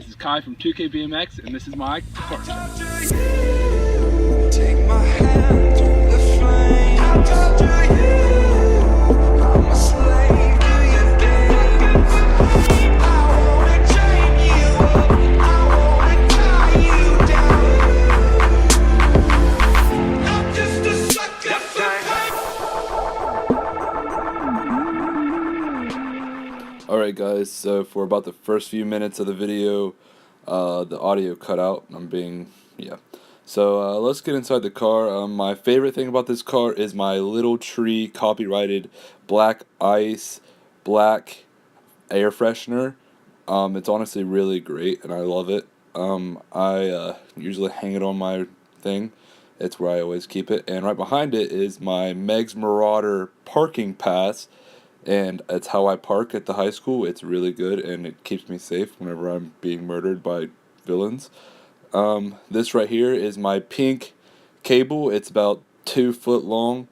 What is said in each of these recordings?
This is Kai from 2K BMX, and this is my car show. Take my hand through the flame. How do you? I'm a slave to your games. I wanna chain you up. I wanna tie you down. I'm just a sucker for pain. Alright guys, so for about the first few minutes of the video, the audio cut out. So let's get inside the car. My favorite thing about this car is my Little Tree copyrighted Black Ice Black air freshener. It's honestly really great and I love it. I usually hang it on my thing. It's where I always keep it. And right behind it is my Meg's Marauder parking pass. And it's how I park at the high school. It's really good and it keeps me safe whenever I'm being murdered by villains. This right here is my pink cable. It's about 2 foot long.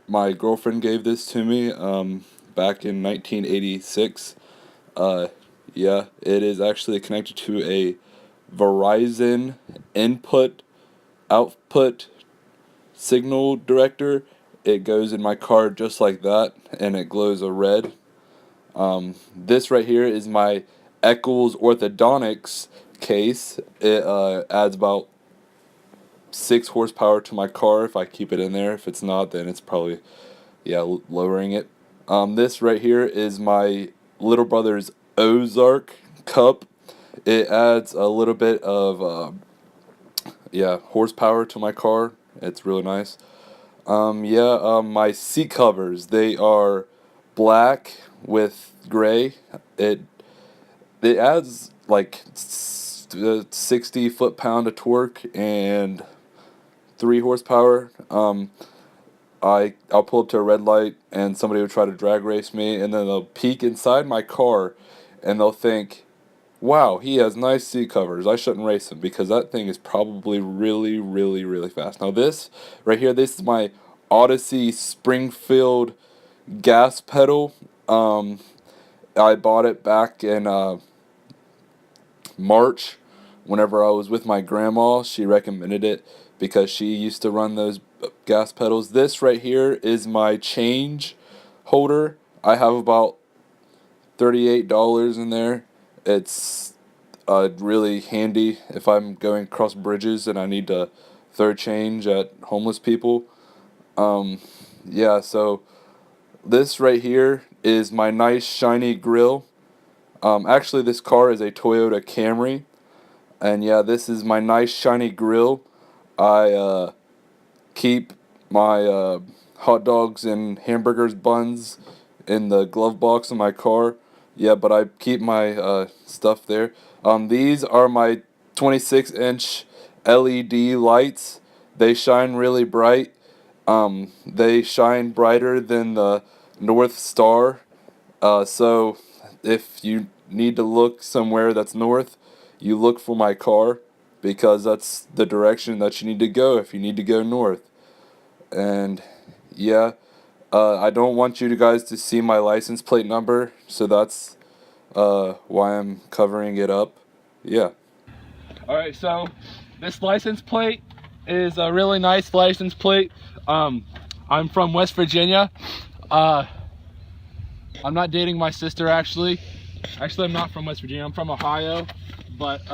My girlfriend gave this to me back in 1986. Yeah, it is actually connected to a Verizon input-output signal director. It goes in my car just like that, and it glows a red. This right here is my Eccles Orthodontics case. It adds about 6 horsepower to my car if I keep it in there. If it's not, then it's probably, lowering it. This right here is my little brother's Ozark cup. It adds a little bit of, horsepower to my car. It's really nice. My seat covers, they are black with gray. It adds like 60 foot-pound of torque and 3 horsepower. I'll pull up to a red light and somebody will try to drag race me, and then they'll peek inside my car and they'll think, wow, he has nice seat covers, I shouldn't race him, because that thing is probably really, really, really fast. Now this right here, this is my Odyssey Springfield gas pedal. I bought it back in March whenever I was with my grandma. She recommended it because she used to run those gas pedals. This right here is my change holder. I have about $38 in there. It's really handy if I'm going across bridges and I need to throw change at homeless people. So this right here is my nice shiny grill. Actually this car is a Toyota Camry, and this is my nice shiny grill. I keep my hot dogs and hamburgers buns in the glove box of my car. But I keep my stuff there. These are my 26-inch LED lights. They shine really bright. They shine brighter than the North Star. So if you need to look somewhere that's north, you look for my car, because that's the direction that you need to go if you need to go north. And I don't want you guys to see my license plate number, so that's why I'm covering it up. Alright, so this license plate is a really nice license plate. I'm from West Virginia. I'm not dating my sister, actually. I'm not from West Virginia. I'm from Ohio, but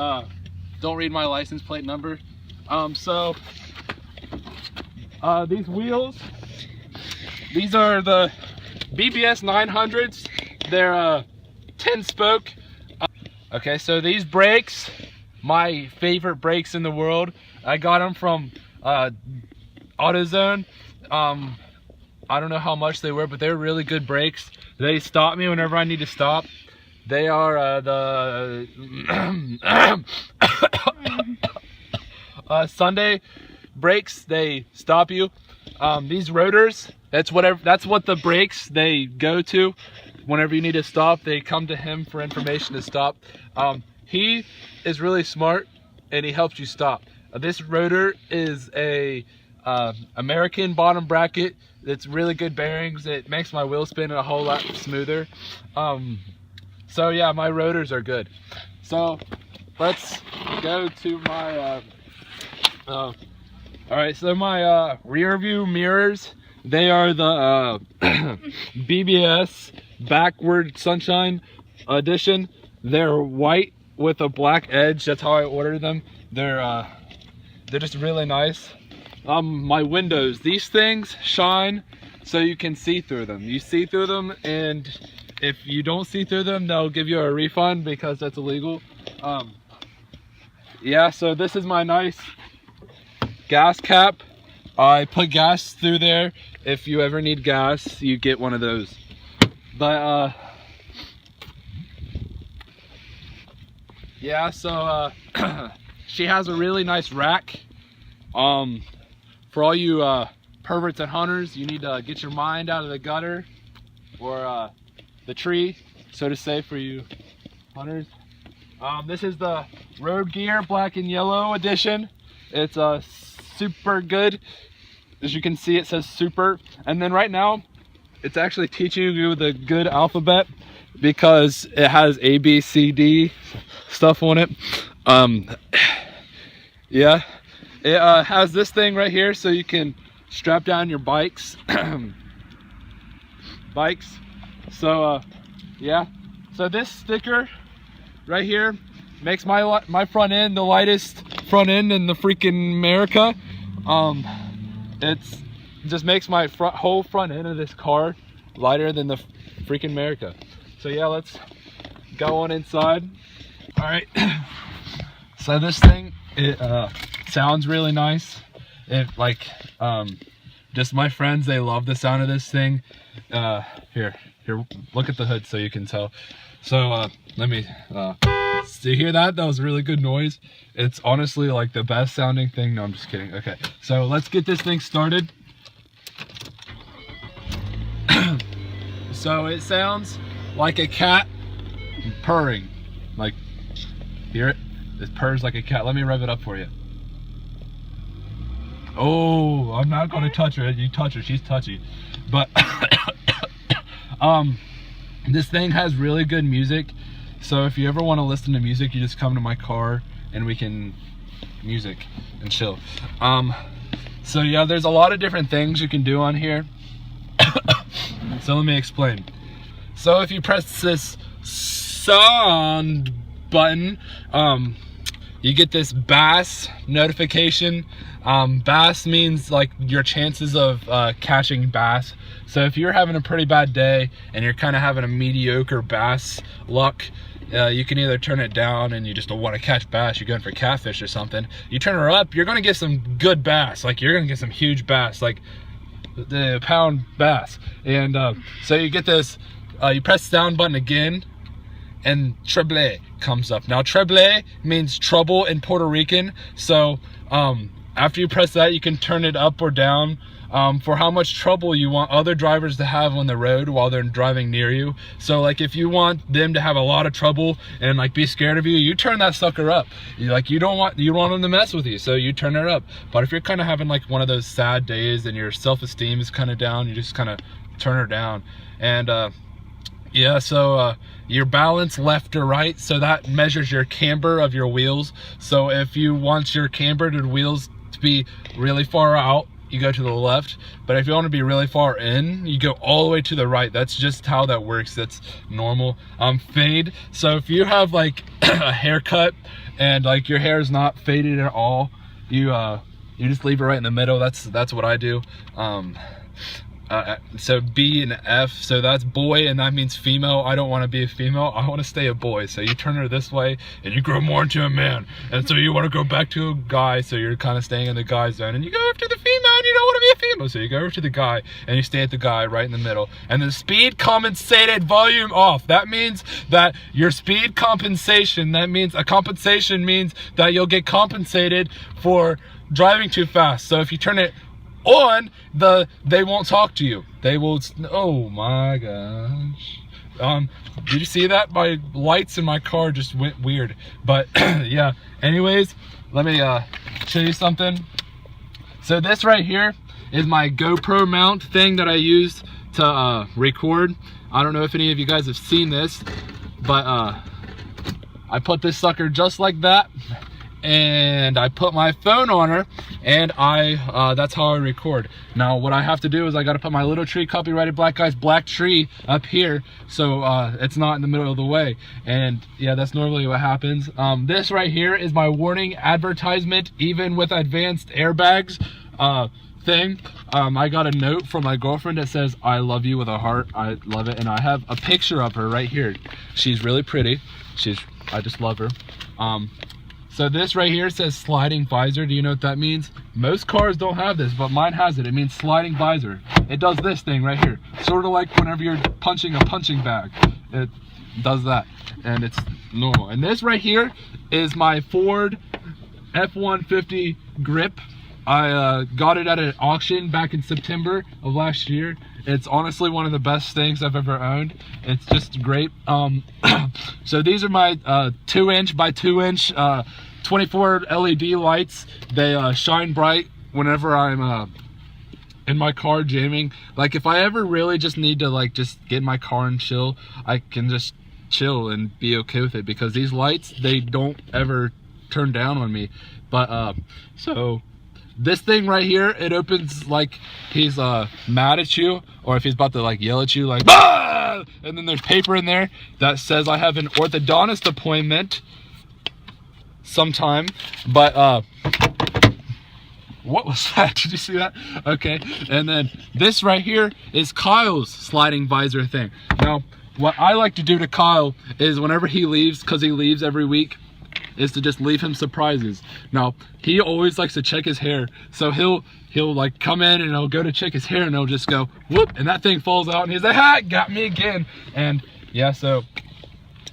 don't read my license plate number. These wheels, these are the BBS 900s. They're 10 spoke. Okay, so these brakes, my favorite brakes in the world. I got them from AutoZone. I don't know how much they were, but they're really good brakes. They stop me whenever I need to stop. They are the Sunday brakes. They stop you. These rotors, that's what the brakes they go to whenever you need to stop. They come to him for information to stop. He is really smart and he helps you stop. This rotor is a American bottom bracket. It's really good bearings. It makes my wheel spin a whole lot smoother. So yeah, my rotors are good. So let's go to my all right, so my rear view mirrors, they are the BBS backward sunshine edition. They're white with a black edge. That's how I ordered them. They're just really nice. My windows, these things shine so you can see through them. You see through them, and if you don't see through them, they'll give you a refund because that's illegal. Yeah, so this is my nice gas cap. I put gas through there. If you ever need gas, you get one of those. But yeah, so she has a really nice rack. For all you perverts and hunters, you need to get your mind out of the gutter or the tree, so to say, for you hunters. This is the Road Gear Black and Yellow edition. It's super good. As you can see, it says super. And then right now, it's actually teaching you the good alphabet because it has A, B, C, D stuff on it. Yeah, it has this thing right here so you can strap down your bikes. So yeah, so this sticker right here makes my front end the lightest front end in the freaking America. It just makes my whole front end of this car lighter than the freaking America. So yeah, let's go on inside. All right. So this thing, it sounds really nice. It like just my friends, they love the sound of this thing. Here, look at the hood so you can tell. So let me so you hear that? That was a really good noise. It's honestly like the best sounding thing. No, I'm just kidding. Okay, so let's get this thing started. So it sounds like a cat purring. Like, hear it? It purrs like a cat. Let me rev it up for you. Oh, I'm not gonna touch her. You touch her, she's touchy. But this thing has really good music. So if you ever want to listen to music, you just come to my car and we can music and chill. So yeah, there's a lot of different things you can do on here. So let me explain. So if you press this sound button, you get this bass notification. Bass means like your chances of catching bass. So if you're having a pretty bad day and you're kind of having a mediocre bass luck, you can either turn it down and you just don't want to catch bass, you're going for catfish or something. You turn her up, you're going to get some good bass. Like you're going to get some huge bass, like the pound bass. And so you get this, you press the down button again and treble comes up. Now treble means trouble in Puerto Rican. So after you press that, you can turn it up or down for how much trouble you want other drivers to have on the road while they're driving near you. So like if you want them to have a lot of trouble and like be scared of you, you turn that sucker up. You don't want them to mess with you, so you turn it up. But if you're kind of having like one of those sad days and your self-esteem is kind of down, you just kind of turn her down. And yeah, so your balance left or right, so that measures your camber of your wheels. So if you want your cambered wheels to be really far out, you go to the left. But if you want to be really far in, you go all the way to the right. That's just how that works. That's normal. Fade, so if you have like a haircut and like your hair is not faded at all, you just leave it right in the middle. That's what I do. So B and F, so that's boy, and that means female. I don't want to be a female, I want to stay a boy. So you turn her this way and you grow more into a man, and so you want to go back to a guy, so you're kind of staying in the guy zone, and you go after the female and you don't want to be a female, so you go over to the guy and you stay at the guy right in the middle. And the speed compensated volume off, that means that your speed compensation, that means a compensation means that you'll get compensated for driving too fast. So if you turn it on, they won't talk to you. They will. Oh my gosh. Did you see that? My lights in my car just went weird. But yeah, anyways, let me show you something. So this right here is my GoPro mount thing that I use to record. I don't know if any of you guys have seen this, But I put this sucker just like that, and I put my phone on her, and that's how I record. Now what I have to do is I got to put my Little Tree Copyrighted Black Guys Black Tree up here, so it's not in the middle of the way. And yeah, that's normally what happens. This right here is my warning advertisement, even with advanced airbags thing. I got a note from my girlfriend that says I love you with a heart. I love it, and I have a picture of her right here. She's really pretty. I just love her. So this right here says sliding visor. Do you know what that means? Most cars don't have this, but mine has it. It means sliding visor. It does this thing right here, sort of like whenever you're punching a punching bag. It does that, and it's normal. And this right here is my Ford F-150 grip. I got it at an auction back in September of last year. It's honestly one of the best things I've ever owned. It's just great. So these are my 2-inch by 2-inch 24 LED lights. They shine bright whenever I'm in my car jamming. Like if I ever really just need to like just get in my car and chill, I can just chill and be okay with it, because these lights, they don't ever turn down on me. But so this thing right here, it opens like he's mad at you, or if he's about to like yell at you, like ah! And then there's paper in there that says I have an orthodontist appointment sometime. But what was that? Did you see that? Okay. And then this right here is Kyle's sliding visor thing. Now what I like to do to Kyle is whenever he leaves, because he leaves every week, is to just leave him surprises. Now he always likes to check his hair, so he'll like come in and he'll go to check his hair, and he'll just go whoop, and that thing falls out, and he's like, ah, got me again. And yeah, so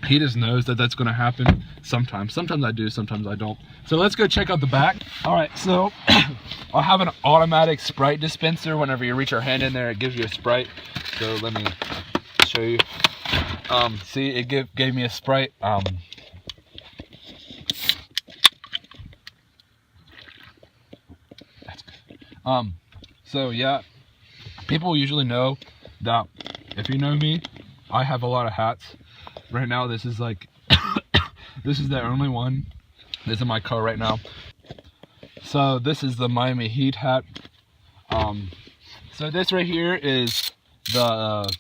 he just knows that that's going to happen sometimes. Sometimes I do, sometimes I don't. So let's go check out the back. All right, so I have an automatic Sprite dispenser. Whenever you reach your hand in there, it gives you a Sprite. So let me show you. See, it gave me a Sprite. So yeah, people usually know that if you know me, I have a lot of hats. Right now, this is like, this is the only one that's in my car right now. So this is the Miami Heat hat. So this right here is the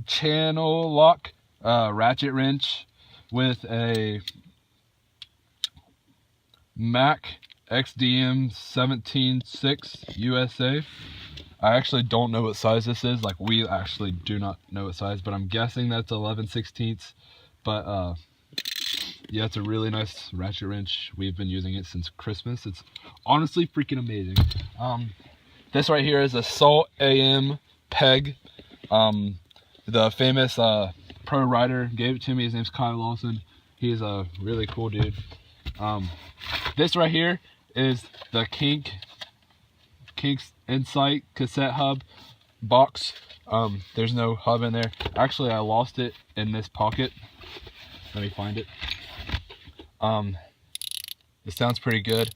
channel lock ratchet wrench with a Mac XDM 17.6 USA. I actually don't know what size this is. Like, we actually do not know what size, but I'm guessing that's 11/16. But yeah, it's a really nice ratchet wrench. We've been using it since Christmas. It's honestly freaking amazing. This right here is a Salt AM peg. The famous pro rider gave it to me. His name's Kyle Lawson. He's a really cool dude. This right here is the Kink's Insight cassette hub box. There's no hub in there. Actually, I lost it in this pocket. Let me find it. It sounds pretty good.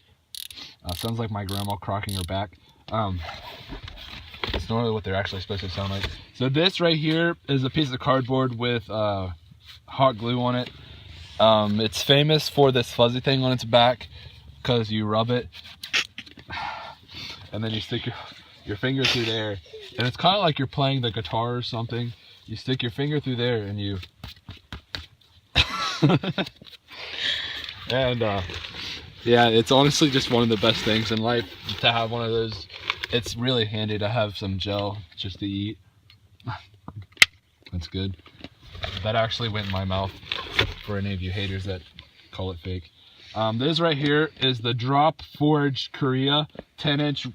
Sounds like my grandma crocking her back. It's normally what they're actually supposed to sound like. So this right here is a piece of cardboard with hot glue on it. It's famous for this fuzzy thing on its back, because you rub it and then you stick your finger through there, and it's kind of like you're playing the guitar or something. You stick your finger through there and you and yeah, it's honestly just one of the best things in life to have one of those. It's really handy to have some gel just to eat. That's good. That actually went in my mouth, for any of you haters that call it fake. This right here is the Drop Forge Korea 10-inch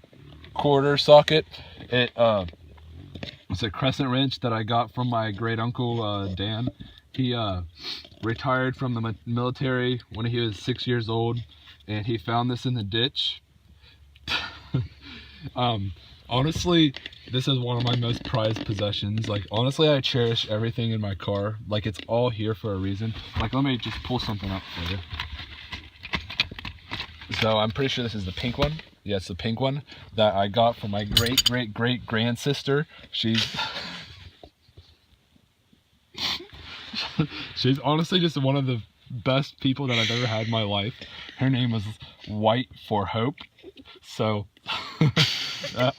quarter socket. It's a crescent wrench that I got from my great uncle Dan. He retired from the military when he was 6 years old, and he found this in the ditch. Honestly, this is one of my most prized possessions. Like, honestly, I cherish everything in my car. Like, it's all here for a reason. Like, let me just pull something up for you. So I'm pretty sure this is the pink one. Yeah, it's the pink one that I got from my great grand sister. She's She's honestly just one of the best people that I've ever had in my life. Her name was White for Hope. So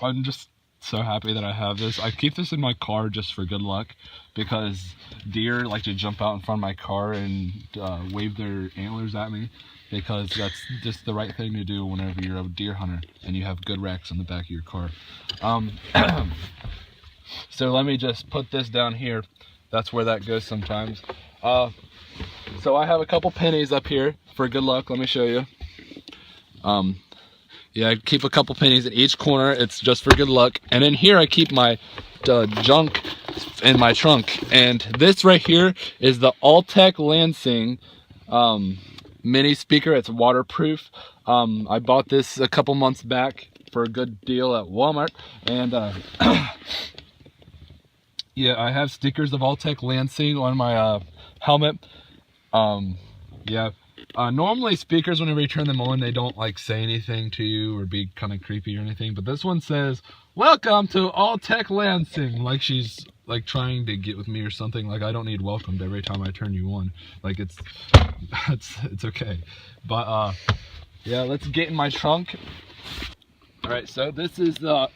I'm just so happy that I have this. I keep this in my car just for good luck, because deer like to jump out in front of my car and wave their antlers at me, because that's just the right thing to do whenever you're a deer hunter and you have good racks on the back of your car. So let me just put this down here. That's where that goes sometimes. So I have a couple pennies up here for good luck. Let me show you. Yeah, I keep a couple pennies in each corner. It's just for good luck. And in here I keep my junk in my trunk. And this right here is the Altec Lansing mini speaker. It's waterproof. I bought this a couple months back for a good deal at Walmart. And yeah, I have stickers of Altec Lansing on my helmet. Yeah. Normally speakers, whenever you turn them on, they don't like say anything to you or be kind of creepy or anything, but this one says, "Welcome to Altec Lansing," like she's like trying to get with me or something. Like I don't need welcomed every time I turn you on. Like it's okay. But yeah, let's get in my trunk. All right, so this is the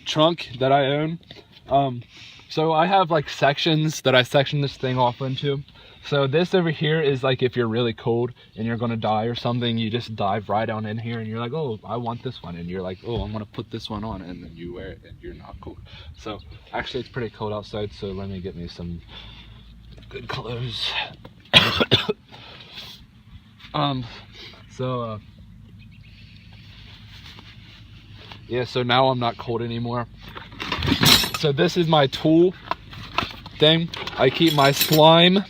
trunk that I own. So I have like sections that I section this thing off into. So this over here is like if you're really cold and you're gonna die or something, you just dive right on in here and you're like, oh, I want this one, and you're like, oh, I'm gonna put this one on, and then you wear it and you're not cold. So actually it's pretty cold outside, so let me get me some good clothes. Yeah, so now I'm not cold anymore. So this is my tool thing. I keep my slime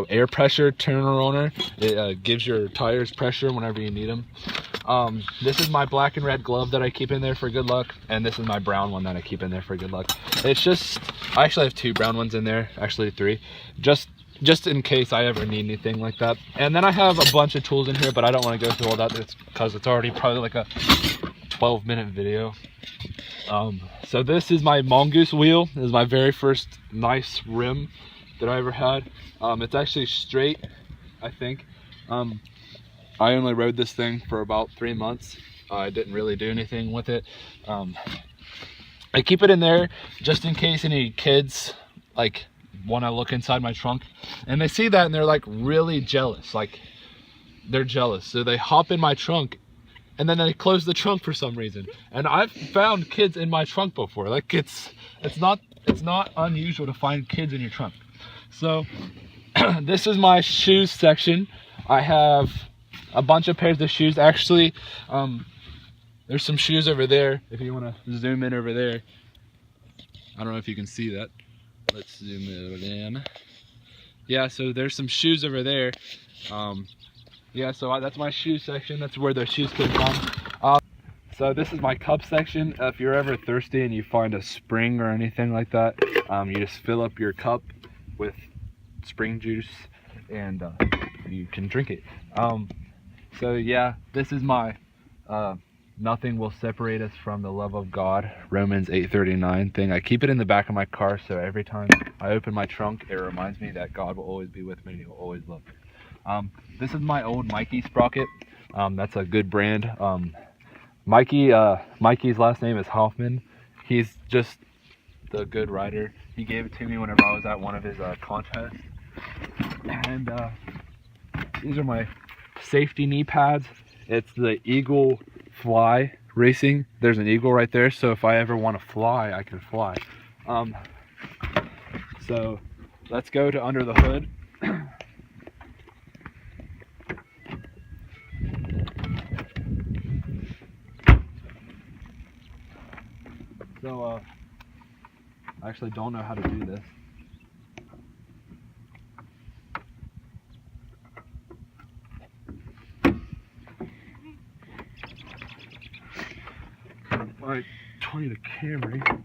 air pressure turner on her. It gives your tires pressure whenever you need them. This is my black and red glove that I keep in there for good luck, and this is my brown one that I keep in there for good luck. It's just, I actually have 2 brown ones in there, actually 3, just in case I ever need anything like that. And then I have a bunch of tools in here, but I don't want to go through all that because it's already probably like a 12-minute video. So this is my mongoose wheel. This is my very first nice rim that I ever had. It's actually straight, I think. I only rode this thing for about 3 months. I didn't really do anything with it. I keep it in there just in case any kids like want to look inside my trunk and they see that and they're like really jealous. Like they're jealous, so they hop in my trunk and then they close the trunk for some reason. And I've found kids in my trunk before. Like it's not unusual to find kids in your trunk. So this is my shoes section. I have a bunch of pairs of shoes. Actually, there's some shoes over there. If you want to zoom in over there, I don't know if you can see that. Let's zoom in. Yeah, so there's some shoes over there. Yeah, so that's my shoe section. That's where the shoes came from. So this is my cup section. If you're ever thirsty and you find a spring or anything like that, you just fill up your cup with spring juice and you can drink it. So yeah, this is my nothing will separate us from the love of God, Romans 8:39 thing. I keep it in the back of my car, so every time I open my trunk, it reminds me that God will always be with me and He will always love me. This is my old Mikey sprocket. That's a good brand. Mikey's last name is Hoffman. He's just the good rider. He gave it to me whenever I was at one of his contests. And these are my safety knee pads. It's the Eagle Fly Racing. There's an eagle right there, so if I ever want to fly, I can fly. So let's go to under the hood. So I actually don't know how to do this. My 20 to Camry.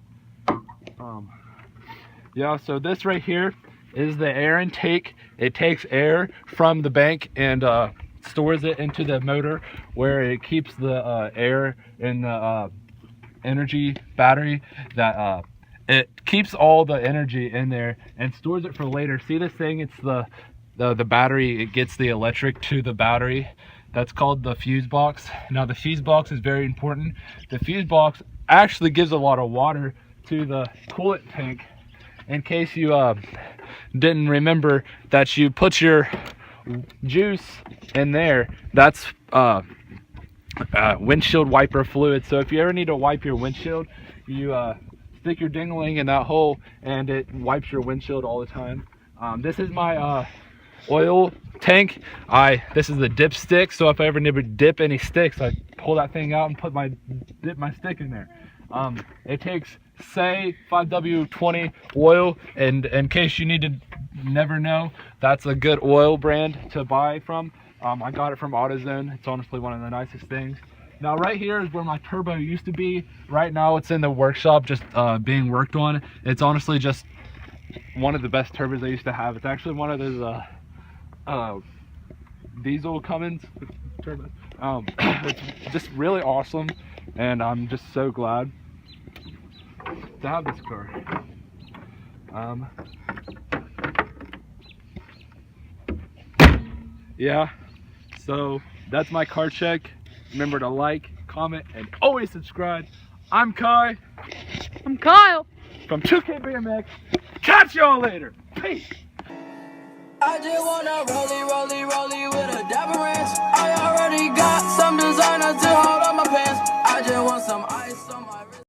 Yeah, so this right here is the air intake. It takes air from the bank and stores it into the motor, where it keeps the air in the energy battery that it keeps all the energy in there and stores it for later. See this thing? It's the battery. It gets the electric to the battery. That's called the fuse box. Now the fuse box is very important. The fuse box actually gives a lot of water to the coolant tank. In case you didn't remember that you put your juice in there, that's windshield wiper fluid. So if you ever need to wipe your windshield, you stick your dingling in that hole and it wipes your windshield all the time. This is my oil tank. This is the dip stick, so if I ever need to dip any sticks, I pull that thing out and dip my stick in there. It takes, say, 5W20 oil, and in case you need to never know, that's a good oil brand to buy from. I got it from AutoZone. It's honestly one of the nicest things. Now right here is where my turbo used to be. Right now it's in the workshop just being worked on. It's honestly just one of the best turbos I used to have. It's actually one of those diesel Cummins turbos. It's just really awesome, and I'm just so glad to have this car. Yeah, so that's my car check. Remember to like, comment, and always subscribe. I'm Kai. I'm Kyle. From 2K BMX. Catch y'all later. Peace. I just wanna rollie with a dapper ranch. I already got some designer to hold on my pants. I just want some ice on my